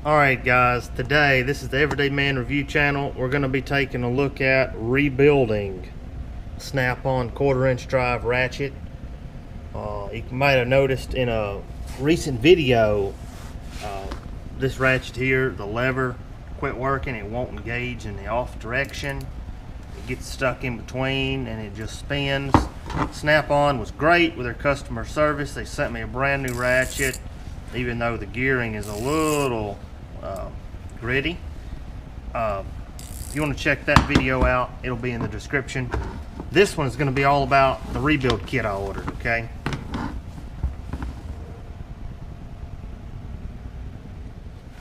Alright guys, today, this is the Everyday Man review channel. We're going to be taking a look at rebuilding Snap-on 1/4 inch drive ratchet. You might have noticed in a recent video, this ratchet here, the lever quit working. It won't engage in the off direction. It gets stuck in between and it just spins. Snap-on was great with their customer service. They sent me a brand new ratchet, even though the gearing is a little gritty. If you want to check that video out, it'll be in the description. This one is going to be all about the rebuild kit I ordered, okay?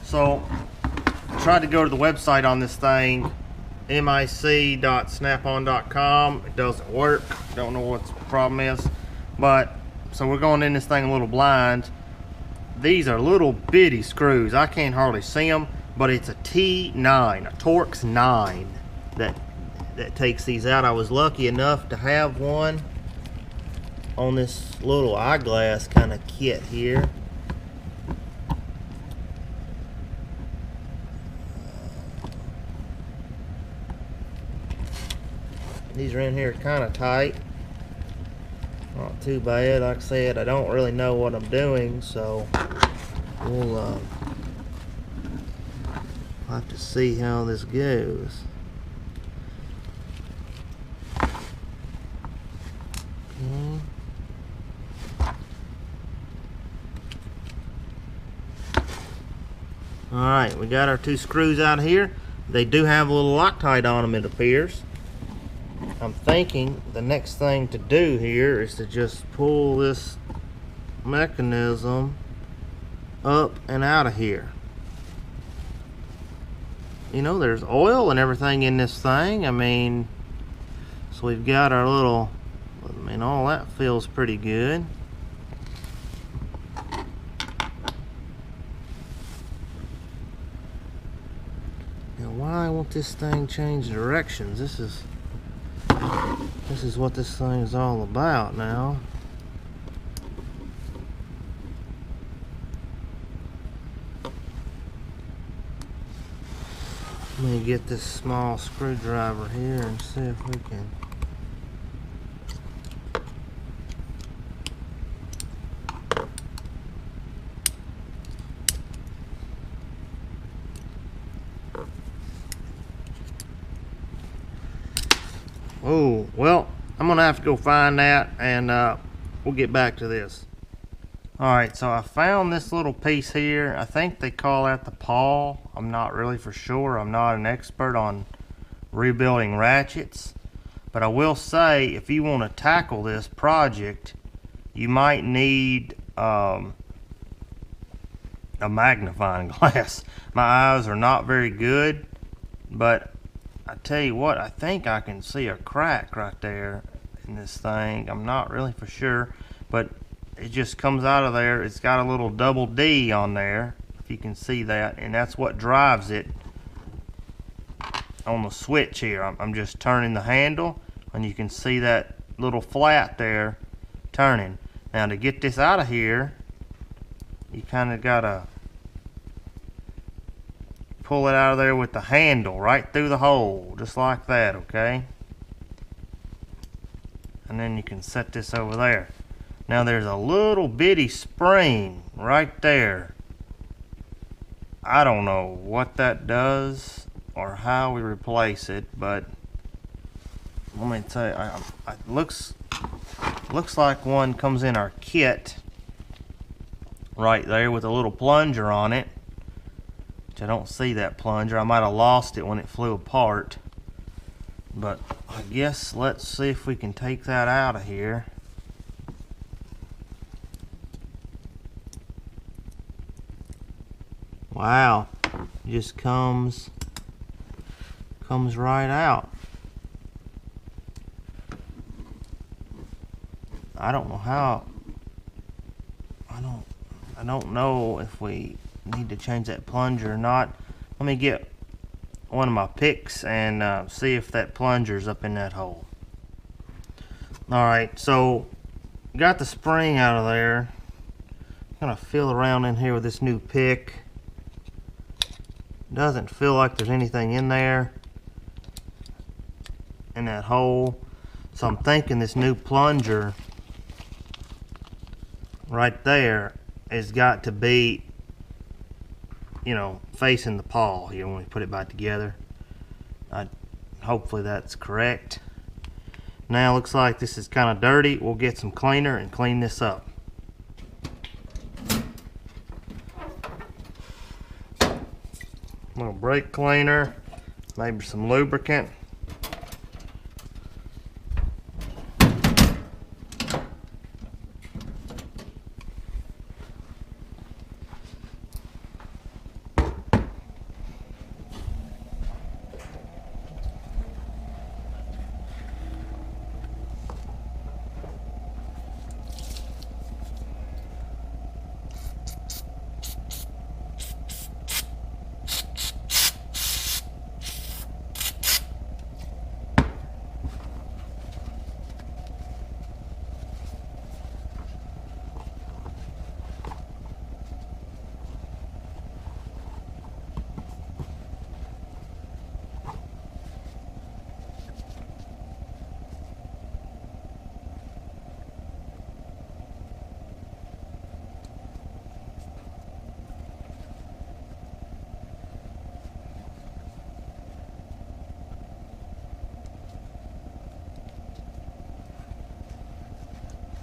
So I tried to go to the website on this thing, mic.snapon.com. It doesn't work. Don't know what the problem is, but so we're going in this thing a little blind. These are little bitty screws. I can't hardly see them, but it's a T9, a Torx 9 that takes these out. I was lucky enough to have one on this little eyeglass kind of kit here. These are in here kind of tight. Not too bad. Like I said, I don't really know what I'm doing, so we'll have to see how this goes. Okay. Alright, we got our two screws out here. They do have a little Loctite on them, it appears. I'm thinking the next thing to do here is to just pull this mechanism up and out of here. You know, there's oil and everything in this thing. I mean, so we've got our little, I mean, all that feels pretty good. Now, why won't this thing change directions? This is what this thing is all about now. Let me get this small screwdriver here and see if we can. Oh, well, I'm gonna have to go find that, and we'll get back to this. Alright, so I found this little piece here. I think they call that the pawl. I'm not really for sure. I'm not an expert on rebuilding ratchets. But I will say, if you want to tackle this project, you might need a magnifying glass. My eyes are not very good, but I tell you what, I think I can see a crack right there in this thing. I'm not really for sure, but it just comes out of there. It's got a little double D on there, if you can see that, and that's what drives it on the switch here. I'm just turning the handle, and you can see that little flat there turning. Now, to get this out of here, you kind of gotta pull it out of there with the handle right through the hole, just like that, okay? And then you can set this over there. Now there's a little bitty spring right there. I don't know what that does or how we replace it, but let me tell you, it looks like one comes in our kit right there with a little plunger on it. I don't see that plunger. I might have lost it when it flew apart, but I guess let's see if we can take that out of here. Wow, it just comes right out. I don't know how. I don't know if we need to change that plunger or not. Let me get one of my picks and see if that plunger's up in that hole. Alright, so got the spring out of there. I'm gonna feel around in here with this new pick. Doesn't feel like there's anything in there, in that hole. So I'm thinking this new plunger right there has got to be, you know, facing the pawl here when we put it back together. Hopefully that's correct. Now looks like this is kind of dirty. We'll get some cleaner and clean this up. A little brake cleaner, maybe some lubricant.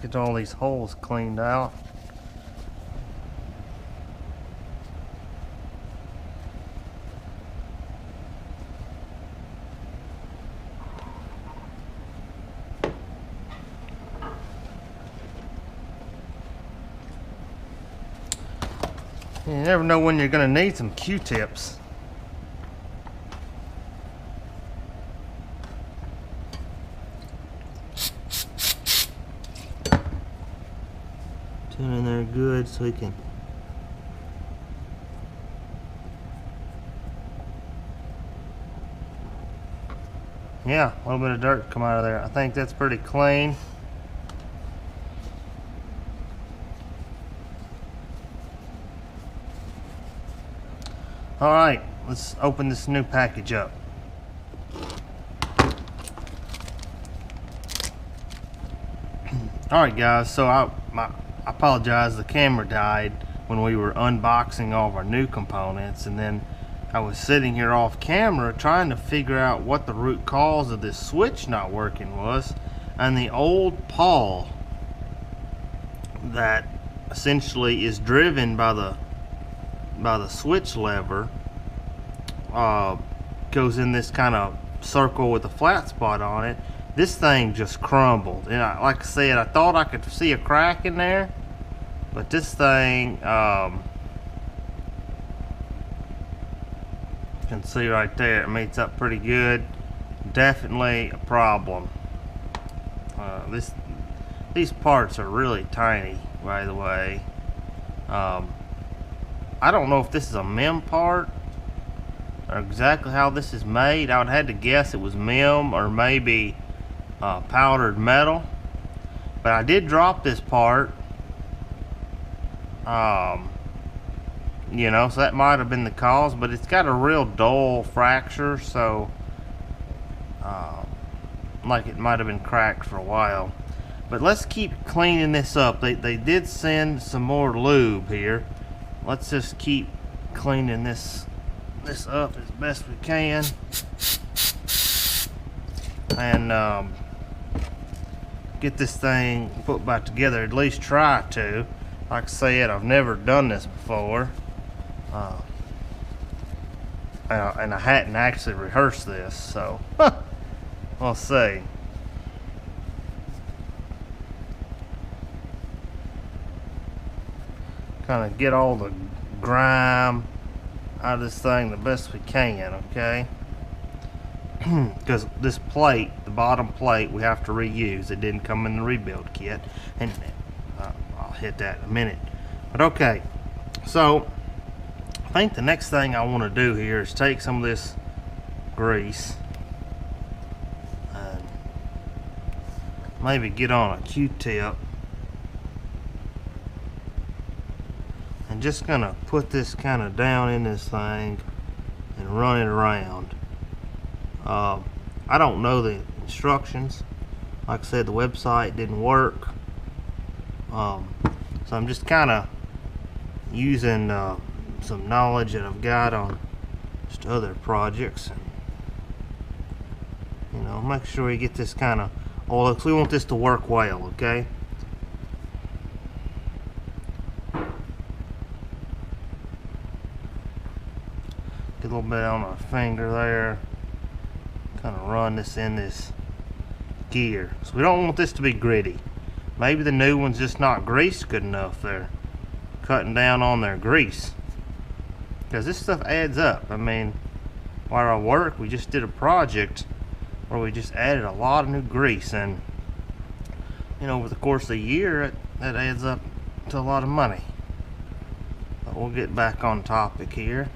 Get all these holes cleaned out. You never know when you're going to need some Q-tips. Tune in there good so we can a little bit of dirt come out of there. I think that's pretty clean. Alright, let's open this new package up. Alright guys, so I apologize, the camera died when we were unboxing all of our new components, and then I was sitting here off camera trying to figure out what the root cause of this switch not working was, and the old pawl that essentially is driven by the switch lever goes in this kind of circle with a flat spot on it. This thing just crumbled, and like I said, I thought I could see a crack in there, but this thing, you can see right there, it meets up pretty good. Definitely a problem. These parts are really tiny, by the way. I don't know if this is a MEM part or exactly how this is made. I would have to guess it was MEM or maybe powdered metal, but I did drop this part, you know, so that might have been the cause, but it's got a real dull fracture, so like it might have been cracked for a while. But let's keep cleaning this up. They did send some more lube here. Let's just keep cleaning this up as best we can, and get this thing put back together, at least try to. Like I said, I've never done this before, and I hadn't actually rehearsed this, so we'll see. Kind of get all the grime out of this thing the best we can, okay? Because this plate, the bottom plate, we have to reuse. It didn't come in the rebuild kit, and I'll hit that in a minute. But okay, so I think the next thing I want to do here is take some of this grease and maybe get on a Q-tip and just gonna put this kind of down in this thing and run it around. I don't know the instructions. Like I said, the website didn't work. So I'm just kind of using some knowledge that I've got on just other projects, and you know, make sure we get this kind of oil, because we want this to work well, okay? Get a little bit on our finger there. Kind of run this in this gear. So we don't want this to be gritty. Maybe the new one's just not greased good enough. They're cutting down on their grease, because this stuff adds up. I mean, while I work, we just did a project where we just added a lot of new grease, and you know, over the course of a year, that adds up to a lot of money. But we'll get back on topic here.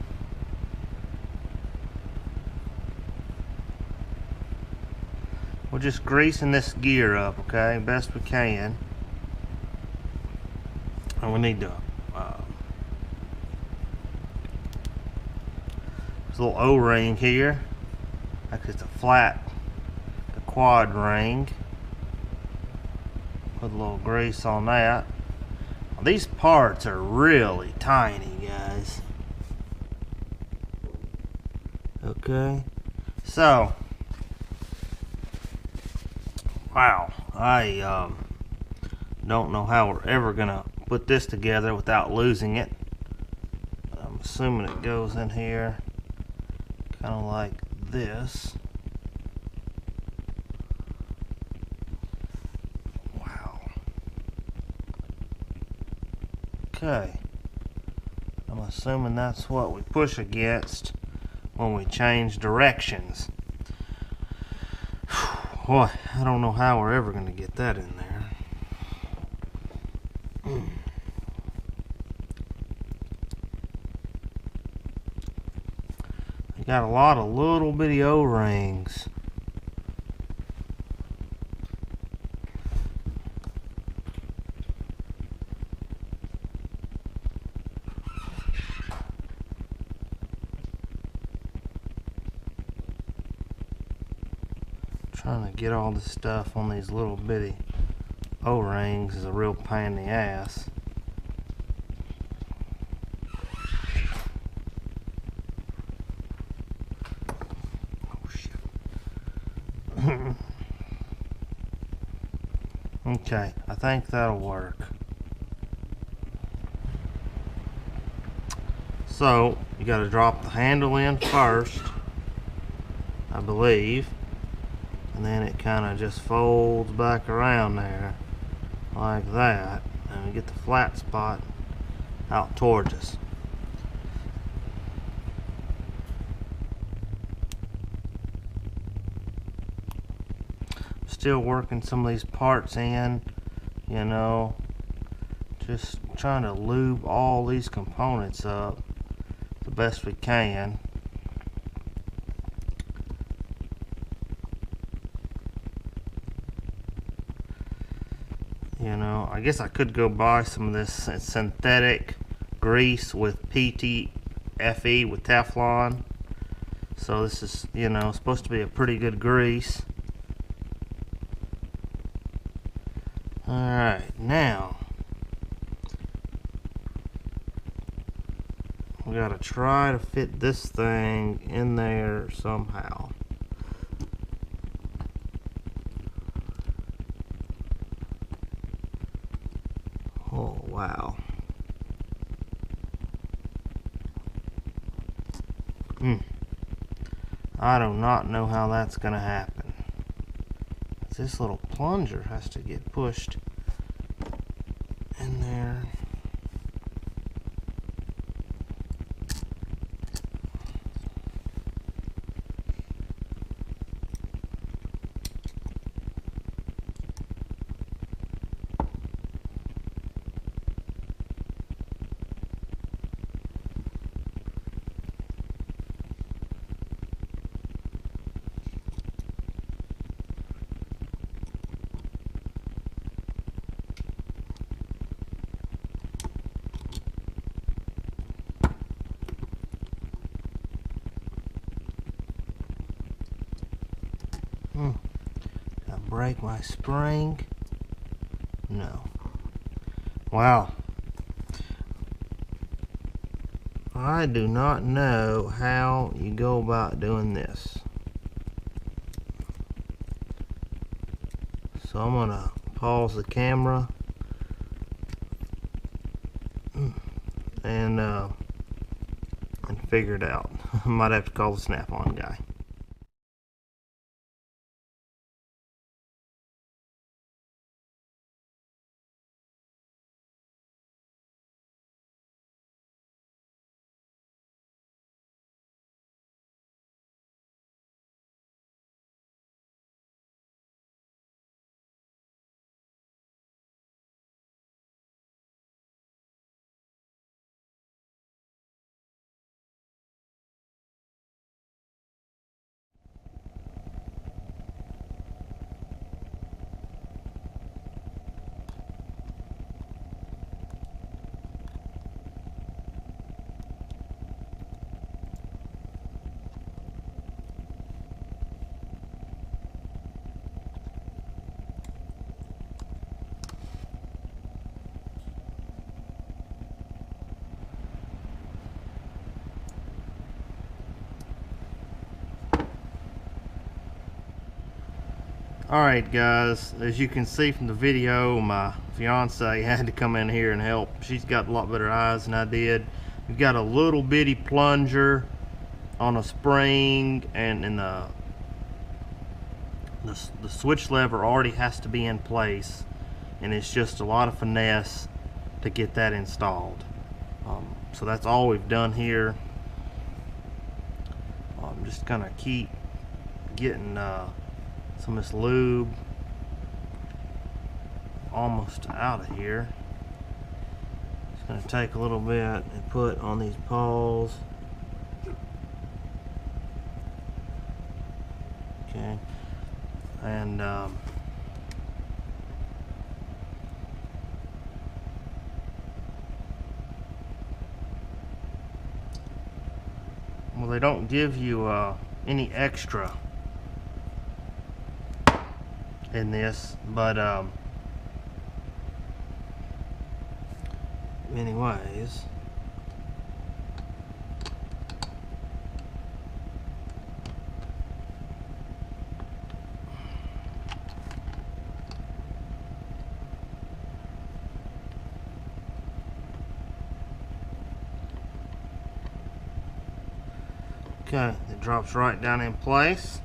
We're just greasing this gear up, okay, best we can. And we need to there's a little O-ring here. Actually, it's a flat, a quad ring. Put a little grease on that. Now, these parts are really tiny, guys. Okay, so wow, I don't know how we're ever gonna put this together without losing it. I'm assuming it goes in here kind of like this. Wow. Okay, I'm assuming that's what we push against when we change directions. Boy, I don't know how we're ever going to get that in there. I got a lot of little bitty O-rings. Trying to get all this stuff on these little bitty O-rings is a real pain in the ass. Oh shit. Okay, I think that'll work. So you got to drop the handle in first, I believe. And then it kind of just folds back around there like that, and we get the flat spot out towards us. Still working some of these parts in, you know, just trying to lube all these components up the best we can. You know, I guess I could go buy some of this synthetic grease with PTFE with Teflon. So this is, you know, supposed to be a pretty good grease. Alright, now we gotta try to fit this thing in there somehow. Oh, wow. I do not know how that's going to happen. This little plunger has to get pushed in there. I break my spring? No. Wow. I do not know how you go about doing this. So I'm gonna pause the camera and figure it out. I might have to call the Snap-on guy. Alright guys, as you can see from the video, my fiance had to come in here and help. She's got a lot better eyes than I did. We've got a little bitty plunger on a spring, and the switch lever already has to be in place, and it's just a lot of finesse to get that installed. So that's all we've done here. I'm just gonna keep getting some of this lube almost out of here. Just gonna take a little bit and put on these paws. Okay, and well, they don't give you any extra in this, but anyways, okay, it drops right down in place.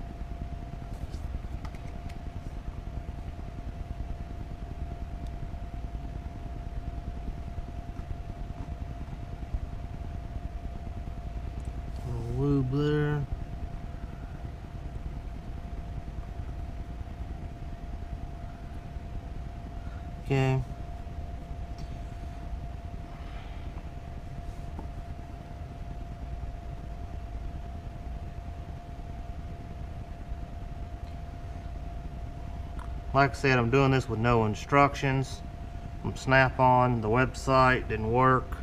Lube there. Okay. Like I said, I'm doing this with no instructions from Snap-on. The website didn't work.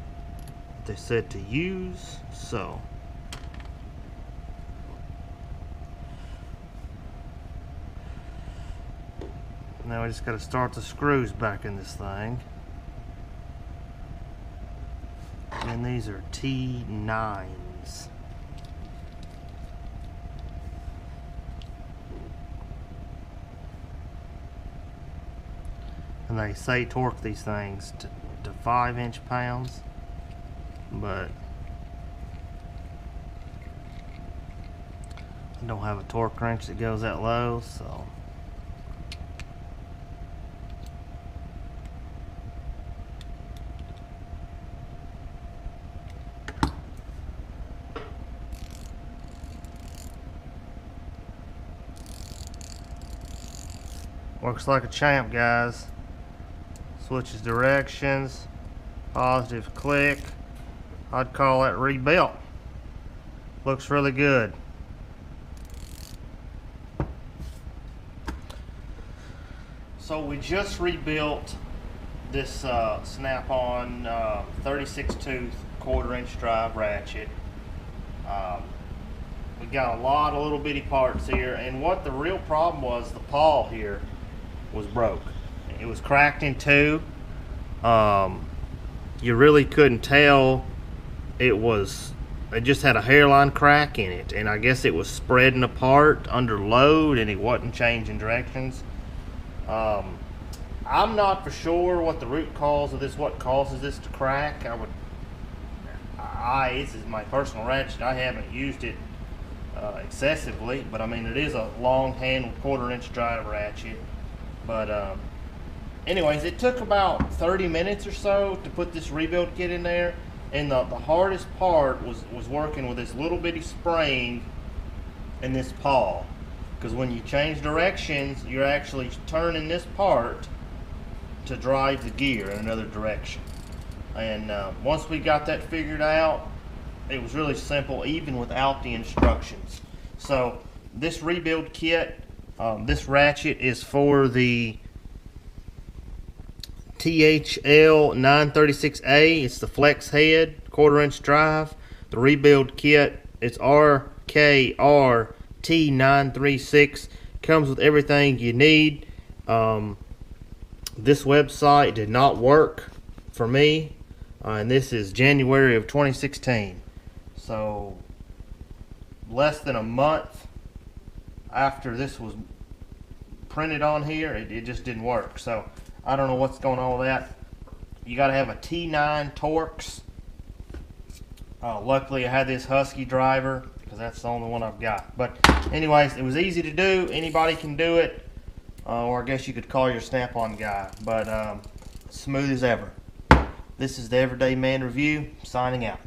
They said to use, so now we just got to start the screws back in this thing. And these are T9s. And they say torque these things to 5 inch-pounds, but I don't have a torque wrench that goes that low, so works like a champ, guys. Switches directions, positive click. I'd call that rebuilt. Looks really good. So we just rebuilt this Snap-on 36 tooth 1/4 inch drive ratchet. We got a lot of little bitty parts here, and what the real problem was, the pawl here was broke. It was cracked in two. You really couldn't tell. It just had a hairline crack in it, and I guess it was spreading apart under load, and it wasn't changing directions. I'm not for sure what the root cause of this, what causes this to crack. This is my personal ratchet. I haven't used it excessively, but I mean, it is a long handled 1/4 inch drive ratchet. But anyways, it took about 30 minutes or so to put this rebuild kit in there, and the hardest part was working with this little bitty spring and this pawl, because when you change directions, you're actually turning this part to drive the gear in another direction. And once we got that figured out, it was really simple, even without the instructions. So this rebuild kit, this ratchet is for the THL 936A. It's the flex head 1/4 inch drive. The rebuild kit, it's RKRT 936. Comes with everything you need. This website did not work for me, and this is January of 2016. So less than a month after this was printed on here, it just didn't work. So I don't know what's going on with that. You got to have a T9 Torx. Luckily I had this Husky driver, because that's the only one I've got. But anyways, it was easy to do. Anybody can do it, or I guess you could call your Snap-on guy. But smooth as ever. This is the Everyday Man Review, signing out.